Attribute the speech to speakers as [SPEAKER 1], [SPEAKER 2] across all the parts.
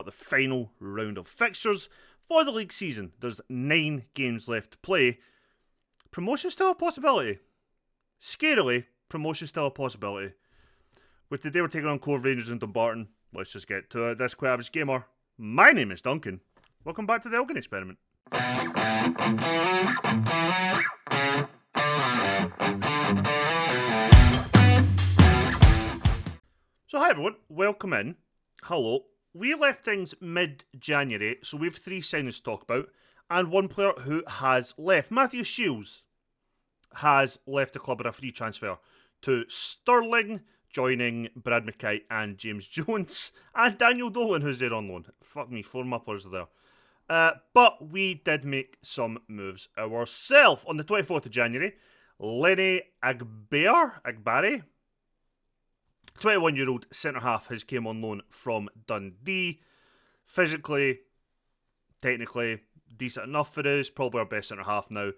[SPEAKER 1] the final round of fixtures for the league season. There's 9 games left to play. Promotion still a possibility. Scarily, promotion still a possibility. With today we're taking on Cove Rangers and Dumbarton. Let's just get to it. This Quite Average Gamer. My name is Duncan. Welcome back to the Elgin Experiment. So hi everyone, welcome in. Hello. We left things mid-January, so we have 3 signings to talk about, and one player who has left. Matthew Shields has left the club on a free transfer to Stirling, joining Brad Mackay and James Jones, and Daniel Dolan, who's there on loan. Fuck me, 4 of my players are there. But we did make some moves ourselves. On the 24th of January, Lenny Agbari, 21-year-old centre-half, has came on loan from Dundee. Physically, technically, decent enough for us. Probably our best centre-half now.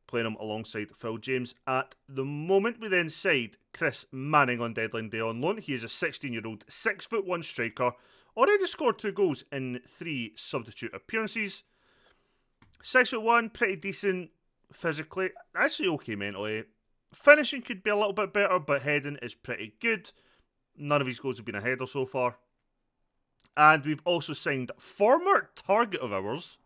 [SPEAKER 1] Playing him alongside Phil James at the moment. We then signed Chris Manning on deadline day on loan. He is a 16-year-old, 6'1" striker. Already scored 2 goals in 3 substitute appearances. 6'1", pretty decent physically. Actually okay mentally. Finishing could be a little bit better, but heading is pretty good. None of his goals have been a header so far. And we've also signed former target of ours,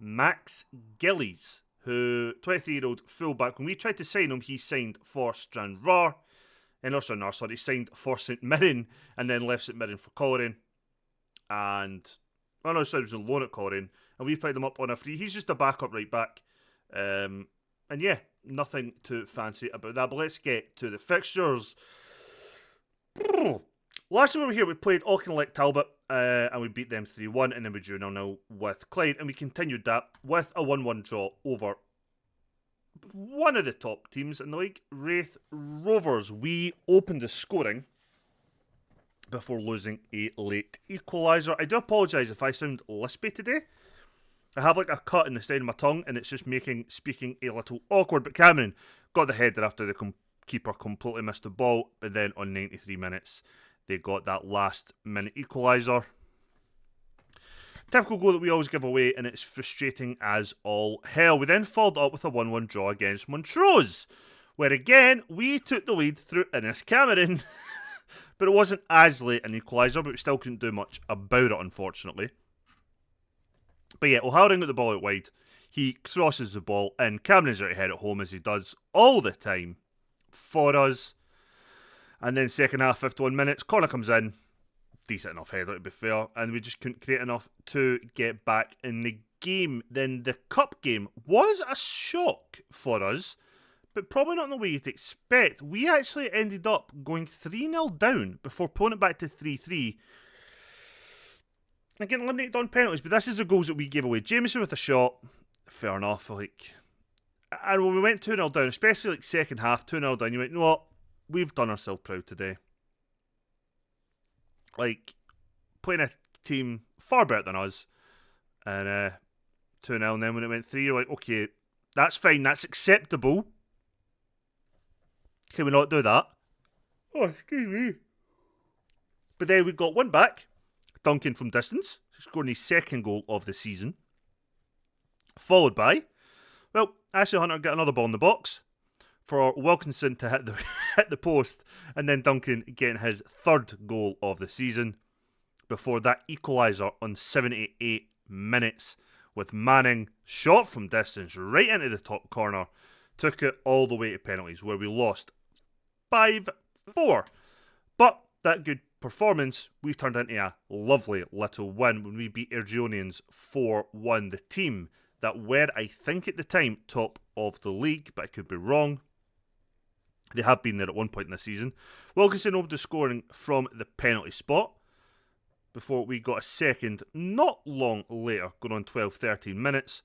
[SPEAKER 1] Max Gillies, who, 23-year-old fullback. When we tried to sign him, he signed for Stranraer. He signed for St Mirren and then left St Mirren for Coleraine. And, he was on loan at Coleraine. And we picked him up on a free. He's just a backup right back. And yeah, nothing too fancy about that. But let's get to the fixtures. Last time we were here, we played Auchinleck Talbot, and we beat them 3-1, and then we drew 0-0 with Clyde, and we continued that with a 1-1 draw over one of the top teams in the league, Raith Rovers. We opened the scoring before losing a late equaliser. I do apologise if I sound lispy today. I have like a cut in the side of my tongue, and it's just making speaking a little awkward. But Cameron got the header after the keeper completely missed the ball. But then on 93 minutes, they got that last minute equaliser. Typical goal that we always give away, and it's frustrating as all hell. We then followed up with a 1-1 draw against Montrose, where again we took the lead through Innes Cameron. But it wasn't as late an equaliser, but we still couldn't do much about it, unfortunately. But yeah, O'Halloran got the ball out wide. He crosses the ball in. Cameron's out ahead at home, as he does all the time for us. And then second half, 51 minutes, corner comes in. Decent enough header, to be fair. And we just couldn't create enough to get back in the game. Then the cup game was a shock for us, but probably not in the way you'd expect. We actually ended up going 3-0 down before pulling it back to 3-3. And getting eliminated on penalties, but this is the goals that we gave away. Jameson with a shot, fair enough. And when we went 2-0 down, especially second half, 2-0 down, you went, you know what? We've done ourselves proud today. Playing a team far better than us, and 2-0, and then when it went 3, you're like, okay, that's fine, that's acceptable. Can we not do that? Oh, excuse me. But then we got one back. Duncan from distance, scoring his second goal of the season. Followed by, Ashley Hunter got another ball in the box for Wilkinson to hit the post, and then Duncan getting his 3rd goal of the season before that equaliser on 78 minutes with Manning shot from distance right into the top corner, took it all the way to penalties where we lost 5-4. But that good performance, we've turned into a lovely little win when we beat Ergionians 4-1. The team that were, I think at the time, top of the league, but I could be wrong. They have been there at one point in the season. Wilkinson opened the scoring from the penalty spot before we got a second not long later, going on 12-13 minutes.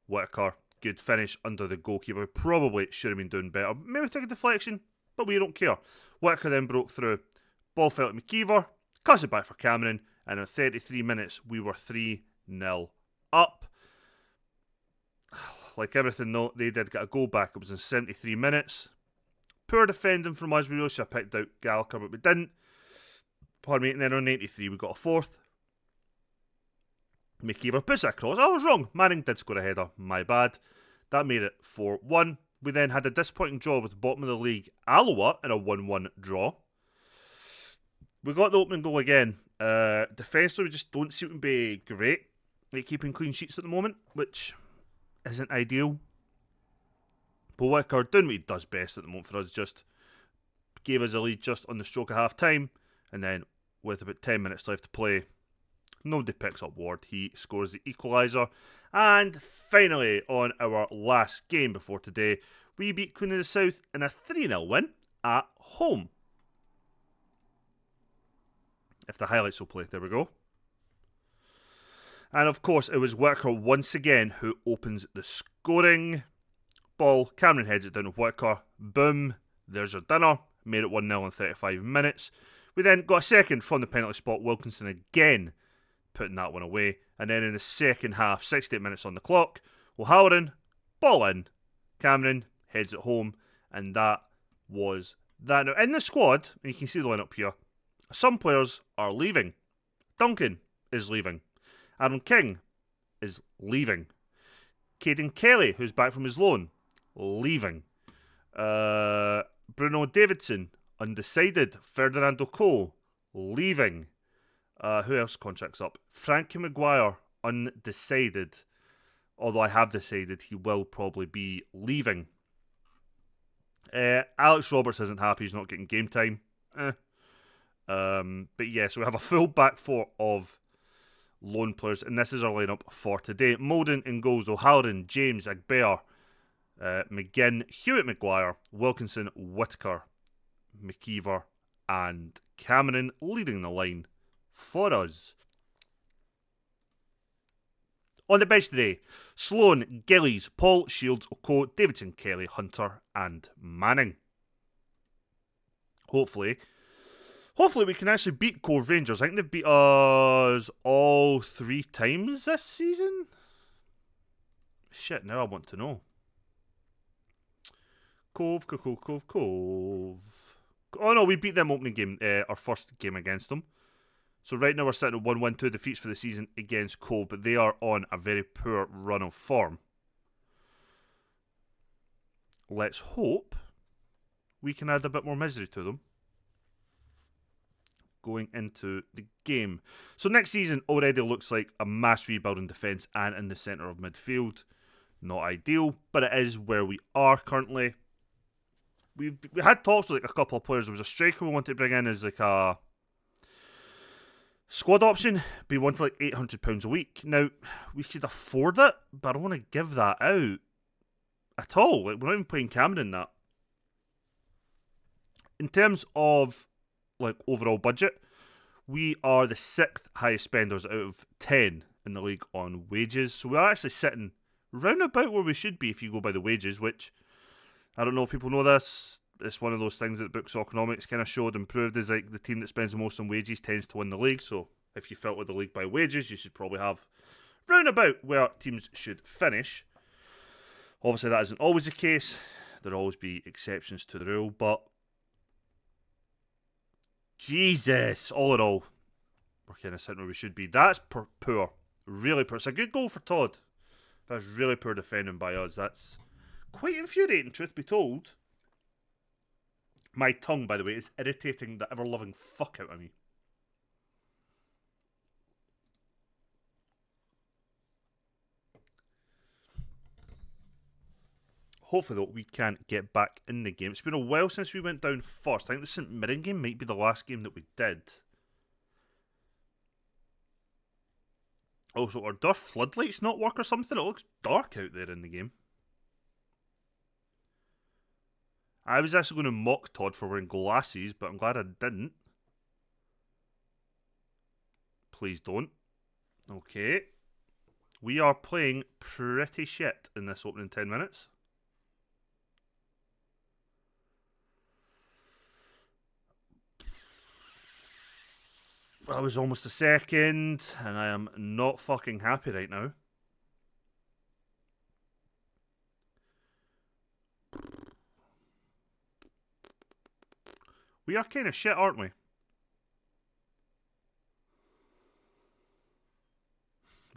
[SPEAKER 1] Whitaker, good finish under the goalkeeper. Probably should have been doing better. Maybe took a deflection, but we don't care. Whitaker then broke through. Ball fell to McKeever, cuts it back for Cameron, and in 33 minutes, we were 3-0 up. Like everything, though, they did get a goal back. It was in 73 minutes. Poor defending from us. We really should have picked out Gallagher, but we didn't. Pardon me. And then on 93, we got a 4th. McKeever puts it across. I was wrong. Manning did score a header. My bad. That made it 4-1. We then had a disappointing draw with the bottom of the league, Alloa, in a 1-1 draw. We got the opening goal again. Defensively, we just don't seem to be great at keeping clean sheets at the moment, which isn't ideal. But Whittaker doing what he does best at the moment for us, just gave us a lead just on the stroke of half time, and then with about 10 minutes left to play, nobody picks up Ward. He scores the equaliser. And finally, on our last game before today, we beat Queen of the South in a 3-0 win at home. If the highlights will play, there we go. And of course, it was Whittaker once again who opens the scoring. Ball, Cameron heads it down to Whittaker. Boom, there's your dinner. Made it 1-0 in 35 minutes. We then got a second from the penalty spot. Wilkinson again putting that one away. And then in the second half, 68 minutes on the clock, O'Halloran, ball in. Cameron heads it home. And that was that. Now, in the squad, and you can see the lineup here, some players are leaving. Duncan is leaving. Aaron King is leaving. Caden Kelly, who's back from his loan, leaving. Bruno Davidson, undecided. Ferdinando Cole, leaving. Who else contracts up? Frankie Maguire, undecided. Although I have decided he will probably be leaving. Alex Roberts isn't happy he's not getting game time. But yeah, so we have a full back four of loan players, and this is our lineup for today. Molden in goals, O'Halloran, James, Agbear, McGinn, Hewitt, Maguire, Wilkinson, Whittaker, McKeever, and Cameron leading the line for us. On the bench today, Sloan, Gillies, Paul, Shields, Oko, Davidson, Kelly, Hunter, and Manning. Hopefully we can actually beat Cove Rangers. I think they've beat us all 3 times this season. Shit, now I want to know. Cove. Oh no, we beat them opening game, our first game against them. So right now we're sitting at 1-1, 2 defeats for the season against Cove, but they are on a very poor run of form. Let's hope we can add a bit more misery to them going into the game. So next season already looks like a mass rebuild in defence and in the centre of midfield. Not ideal, but it is where we are currently. We had talks with like a couple of players. There was a striker we wanted to bring in as like a squad option, but we wanted like £800 a week. Now, we could afford it, but I don't want to give that out at all. Like, we're not even playing Cameron in that. In terms of like overall budget, we are the 6th highest spenders out of 10 in the league on wages. So we are actually sitting round about where we should be if you go by the wages, which I don't know if people know this. It's one of those things that Books Economics kind of showed and proved is like the team that spends the most on wages tends to win the league. So if you filter the league by wages, you should probably have round about where teams should finish. Obviously, that isn't always the case. There'll always be exceptions to the rule, but Jesus, all in all, we're kind of sitting where we should be. That's poor. Really poor. It's a good goal for Todd. That's really poor defending by us. That's quite infuriating, truth be told. My tongue, by the way, is irritating the ever-loving fuck out of me. Hopefully, though, we can get back in the game. It's been a while since we went down first. I think the St Mirren game might be the last game that we did. Also, are their floodlights not work or something? It looks dark out there in the game. I was actually going to mock Todd for wearing glasses, but I'm glad I didn't. Please don't. Okay. We are playing pretty shit in this opening 10 minutes. That was almost a second, and I am not fucking happy right now. We are kind of shit, aren't we?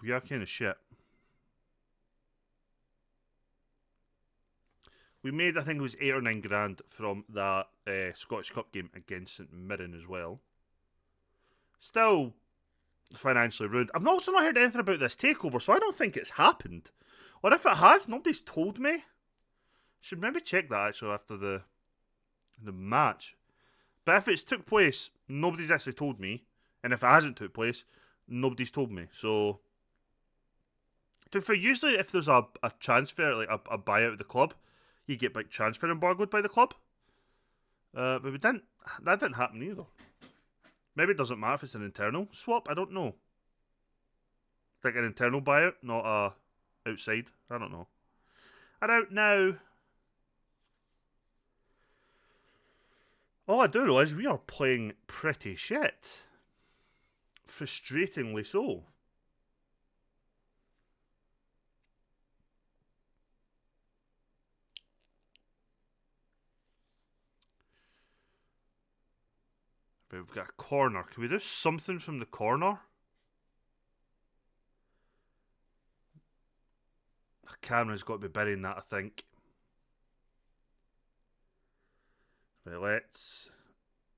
[SPEAKER 1] We are kind of shit. We made, I think it was 8 or 9 grand from that Scottish Cup game against St Mirren as well. Still financially ruined. I've also not heard anything about this takeover, so I don't think it's happened. Or if it has, nobody's told me. Should maybe check that actually after the match. But if it's took place, nobody's actually told me. And if it hasn't took place, nobody's told me. So, to be fair, usually if there's a transfer, like a buyout of the club, you get like transfer embargoed by the club. But we didn't. That didn't happen either. Maybe it doesn't matter if it's an internal swap. I don't know. Like an internal buyout, not a outside. I don't know. I don't know. All I do know is we are playing pretty shit. Frustratingly so. But we've got a corner. Can we do something from the corner? The camera's got to be burying that, I think. Right, let's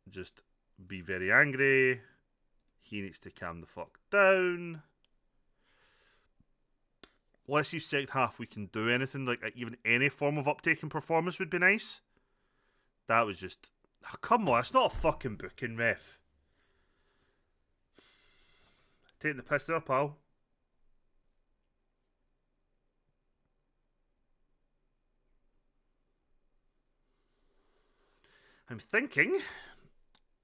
[SPEAKER 1] just be very angry. He needs to calm the fuck down. Let's see second half we can do anything. Like even any form of uptake in performance would be nice. That was just... Oh, come on, it's not a fucking booking, ref. Taking the piss there, pal. I'm thinking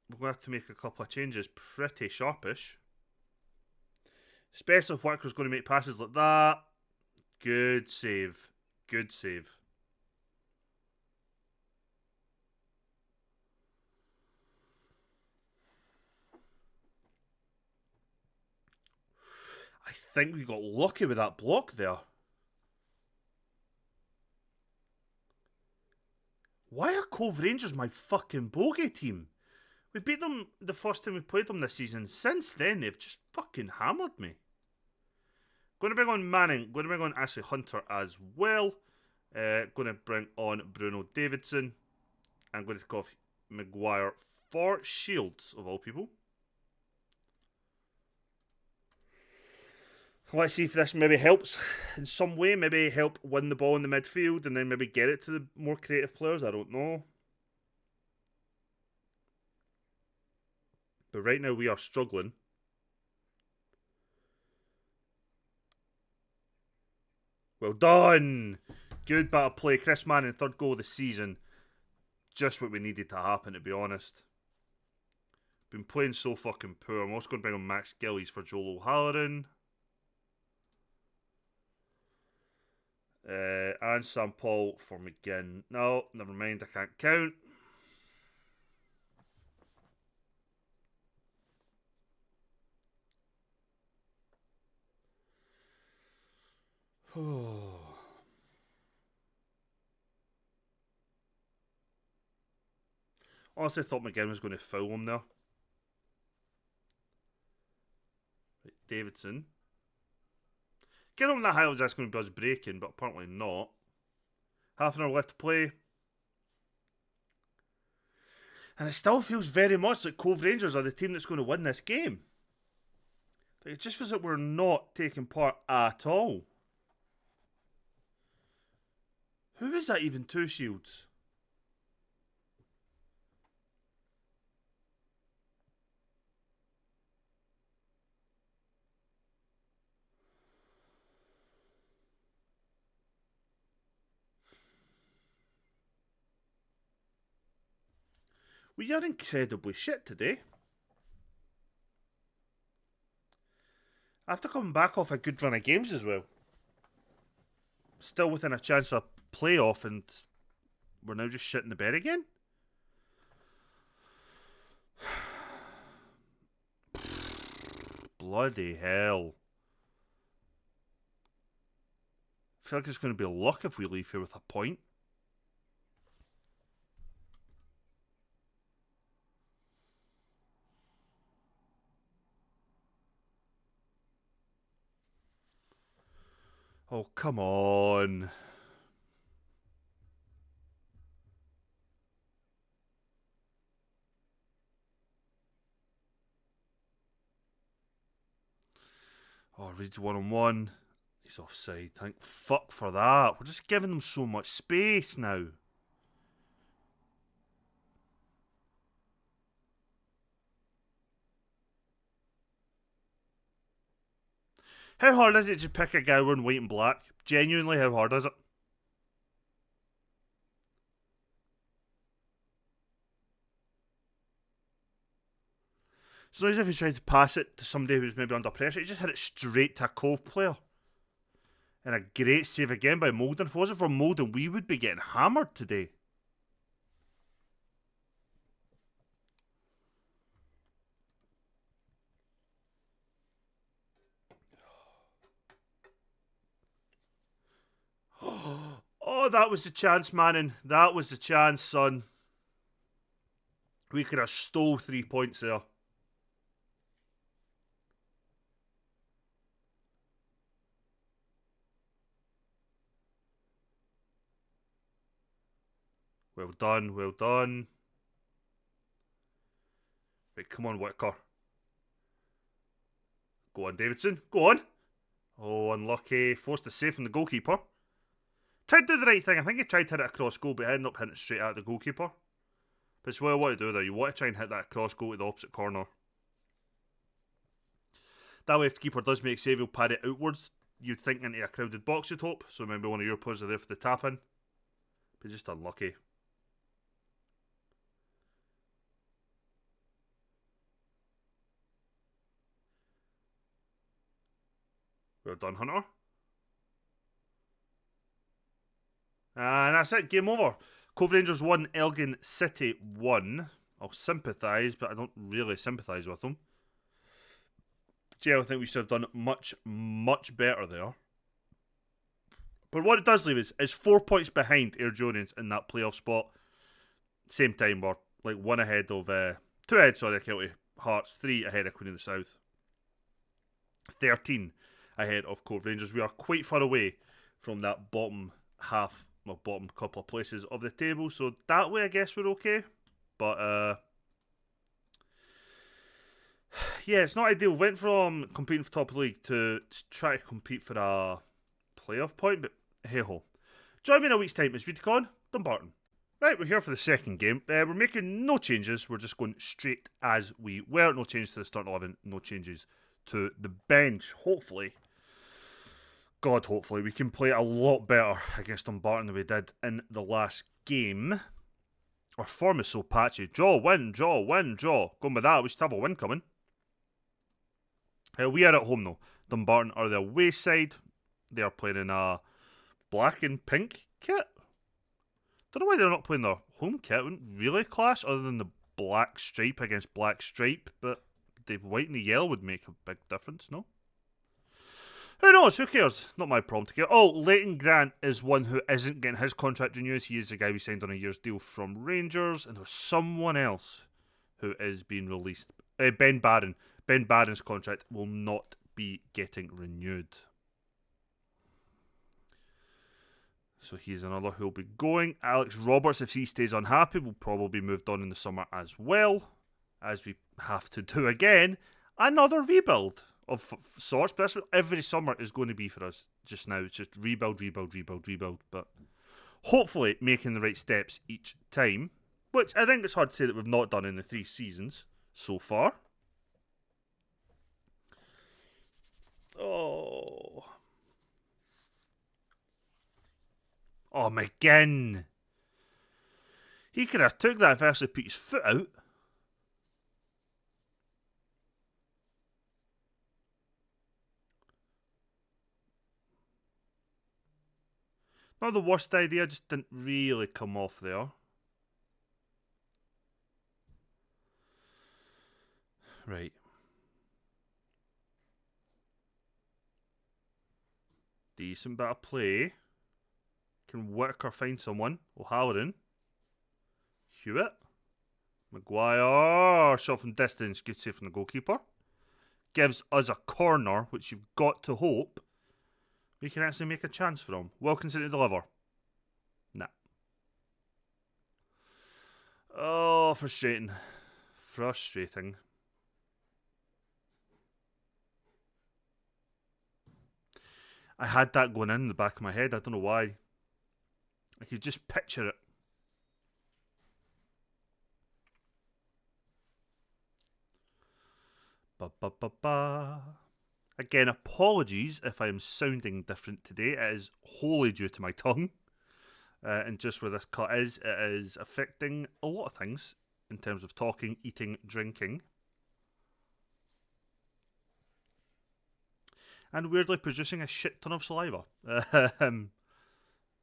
[SPEAKER 1] we're going to have to make a couple of changes pretty sharpish. Especially if Worker's going to make passes like that. Good save. Good save. I think we got lucky with that block there. Why are Cove Rangers my fucking bogey team? We beat them the first time we played them this season. Since then, they've just fucking hammered me. Going to bring on Manning. Going to bring on Ashley Hunter as well. Going to bring on Bruno Davidson. I'm going to take off Maguire for Shields, of all people. Let's see if this maybe helps in some way. Maybe help win the ball in the midfield and then maybe get it to the more creative players. I don't know. But right now we are struggling. Well done! Good bit of play. Chris Manning, third goal of the season. Just what we needed to happen, to be honest. Been playing so fucking poor. I'm also going to bring on Max Gillies for Joel O'Halloran. And Sam Paul for McGinn. No, never mind. I can't count. Honestly, I thought McGinn was going to foul him there. Right, Davidson. Get on that highlights that's going to be us breaking, but apparently not. Half an hour left to play. And it still feels very much like Cove Rangers are the team that's going to win this game. It just feels like we're not taking part at all. Who is that even to, Shields? We are incredibly shit today. After coming back off a good run of games as well. Still within a chance of a playoff and we're now just shit in the bed again? Bloody hell. I feel like it's going to be luck if we leave here with a point. Oh, come on. Oh, Reed's 1-on-1. He's offside. Thank fuck for that. We're just giving them so much space now. How hard is it to pick a guy wearing white and black? Genuinely, how hard is it? So as if he tried to pass it to somebody who's maybe under pressure, he just hit it straight to a Cove player. And a great save again by Molden. If it wasn't for Molden, we would be getting hammered today. Oh, that was the chance, Manning. That was the chance, son. We could have stole 3 points there. Well done, well done. Right, come on, Whitaker. Go on, Davidson. Go on. Oh, unlucky. Forced a save from the goalkeeper. Tried to do the right thing. I think he tried to hit it across goal, but he ended up hitting it straight at the goalkeeper. But it's what I want to do there. You want to try and hit that cross goal to the opposite corner. That way, if the keeper does make a save, he'll pad it outwards. You'd think into a crowded box, you'd hope. So maybe one of your players are there for the tap in. But just unlucky. Well done, Hunter. And that's it. Game over. Cove Rangers 1, Elgin City 1. I'll sympathise, but I don't really sympathise with them. Yeah, I think we should have done much, much better there. But what it does leave is 4 points behind Air Jordans in that playoff spot. Same time, we're like 1 ahead of... 2 ahead, sorry, Kelty Hearts. 3 ahead of Queen of the South. 13 ahead of Cove Rangers. We are quite far away from that bottom half, well, bottom couple of places of the table. So that way, I guess we're okay. But, yeah, it's not ideal. Went from competing for top of the league to try to compete for a playoff point, but hey-ho. Join me in a week's time as we take on Dumbarton. Right, we're here for the second game. We're making no changes. We're just going straight as we were. No changes to the starting 11. No changes to the bench. Hopefully, God, hopefully, we can play a lot better against Dumbarton than we did in the last game. Our form is so patchy. Draw, win, draw, win, draw. Going with that, we should have a win coming. We are at home though. Dumbarton are the away side. They are playing in a black and pink kit. Don't know why they're not playing their home kit. Wouldn't really clash other than the black stripe against black stripe, but the white and the yellow would make a big difference, no? Who knows? Who cares? Not my problem to get. Oh, Leighton Grant is one who isn't getting his contract renewed. He is the guy we signed on a year's deal from Rangers, and there's someone else who is being released. Ben Barron. Ben Barron's contract will not be getting renewed. So he's another who will be going. Alex Roberts, if he stays unhappy, will probably be moved on in the summer as well. As we have to do again, another rebuild of sorts. But that's what every summer is going to be for us just now. It's just rebuild, rebuild, rebuild, rebuild. But hopefully making the right steps each time. Which I think it's hard to say that we've not done in the 3 seasons so far. Oh, McGinn. He could have took that if actually put his foot out. Not the worst idea, just didn't really come off there. Right. Decent bit of play. Can Whitaker find someone? O'Halloran. Hewitt. Maguire. Shot from distance. Good save from the goalkeeper. Gives us a corner, which you've got to hope we can actually make a chance from. Wilkinson to deliver. Nah. Oh, frustrating. Frustrating. I had that going in the back of my head. I don't know why. I could just picture it. Ba ba ba ba. Again, apologies if I am sounding different today. It is wholly due to my tongue. And just where this cut is, it is affecting a lot of things in terms of talking, eating, drinking. And weirdly producing a shit ton of saliva.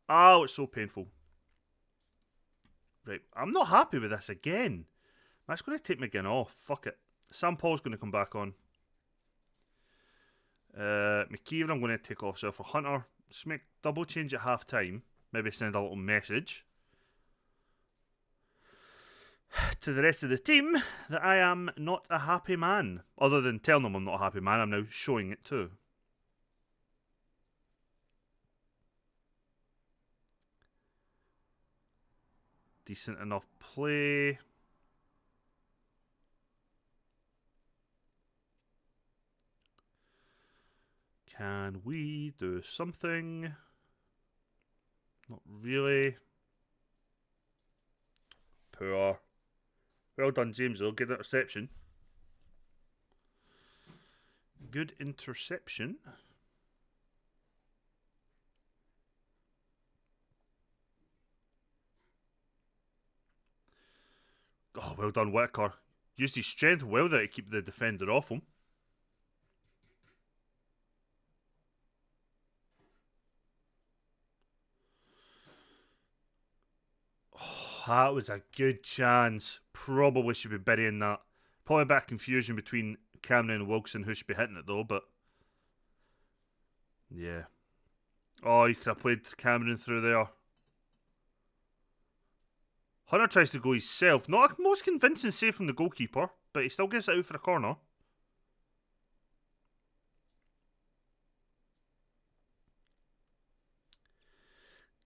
[SPEAKER 1] Oh, it's so painful. Right, I'm not happy with this again. That's going to take me again off. Fuck it. Sam Paul's going to come back on. McKeever I'm going to take off. So for Hunter, just make double change at half time. Maybe send a little message to the rest of the team that I am not a happy man. Other than telling them I'm not a happy man, I'm now showing it too. Decent enough play. Can we do something? Not really. Poor. Well done, James, though. Good interception. Good interception. Oh, well done, Whitaker. Used his strength well there to keep the defender off him. Oh, that was a good chance. Probably should be burying that. Probably a bit of confusion between Cameron and Wilson who should be hitting it though, but yeah. Oh, you could have played Cameron through there. Hunter tries to go himself. Not a most convincing save from the goalkeeper, but he still gets it out for a corner.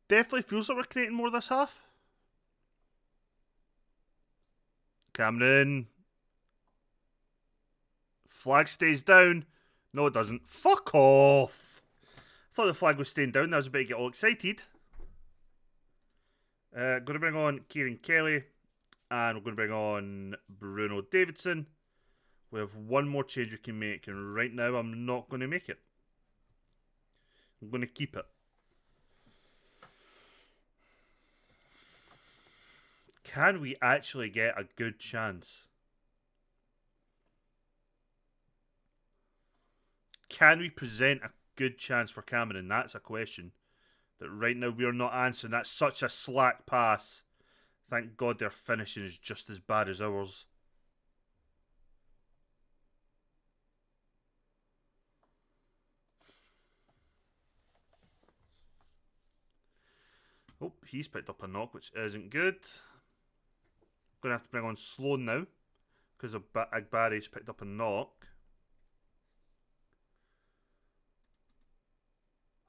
[SPEAKER 1] Definitely feels like we're creating more this half. Cameron. Flag stays down. No, it doesn't. Fuck off. I thought the flag was staying down. I was about to get all excited. Going to bring on Kieran Kelly. And we're going to bring on Bruno Davidson. We have one more change we can make. And right now, I'm not going to make it. I'm going to keep it. Can we actually get a good chance? Can we present a good chance for Cameron? That's a question that right now we are not answering. That's such a slack pass. Thank God their finishing is just as bad as ours. Oh, he's picked up a knock, which isn't good. Going to have to bring on Sloan now because Agbare's picked up a knock.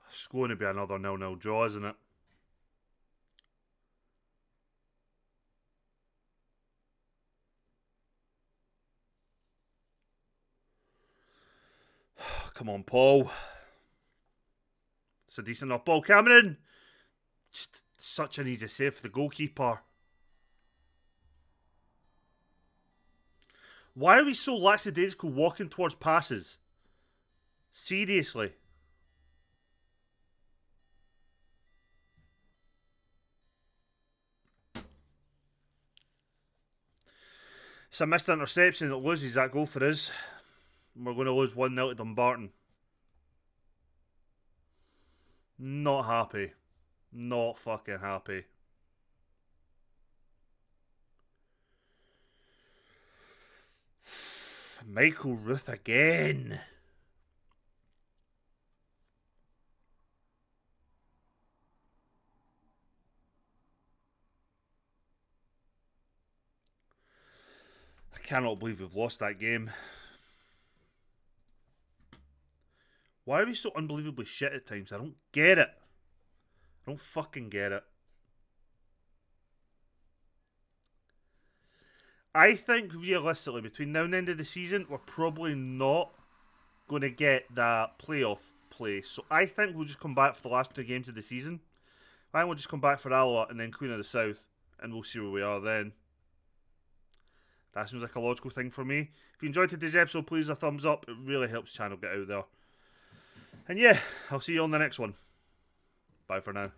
[SPEAKER 1] It's going to be another 0-0 draw, isn't it? Come on, Paul. It's a decent enough ball. Cameron! Just such an easy save for the goalkeeper. Why are we so lackadaisical walking towards passes? Seriously. It's a missed interception that loses that goal for us. We're going to lose 1-0 to Dumbarton. Not happy. Not fucking happy. Michael Ruth again. I cannot believe we've lost that game. Why are we so unbelievably shit at times? I don't get it. I don't fucking get it. I think realistically, between now and the end of the season, we're probably not going to get that playoff play. So I think we'll just come back for the last 2 games of the season. I think we'll just come back for Alloa and then Queen of the South, and we'll see where we are then. That seems like a logical thing for me. If you enjoyed today's episode, please a thumbs up. It really helps the channel get out there. And yeah, I'll see you on the next one. Bye for now.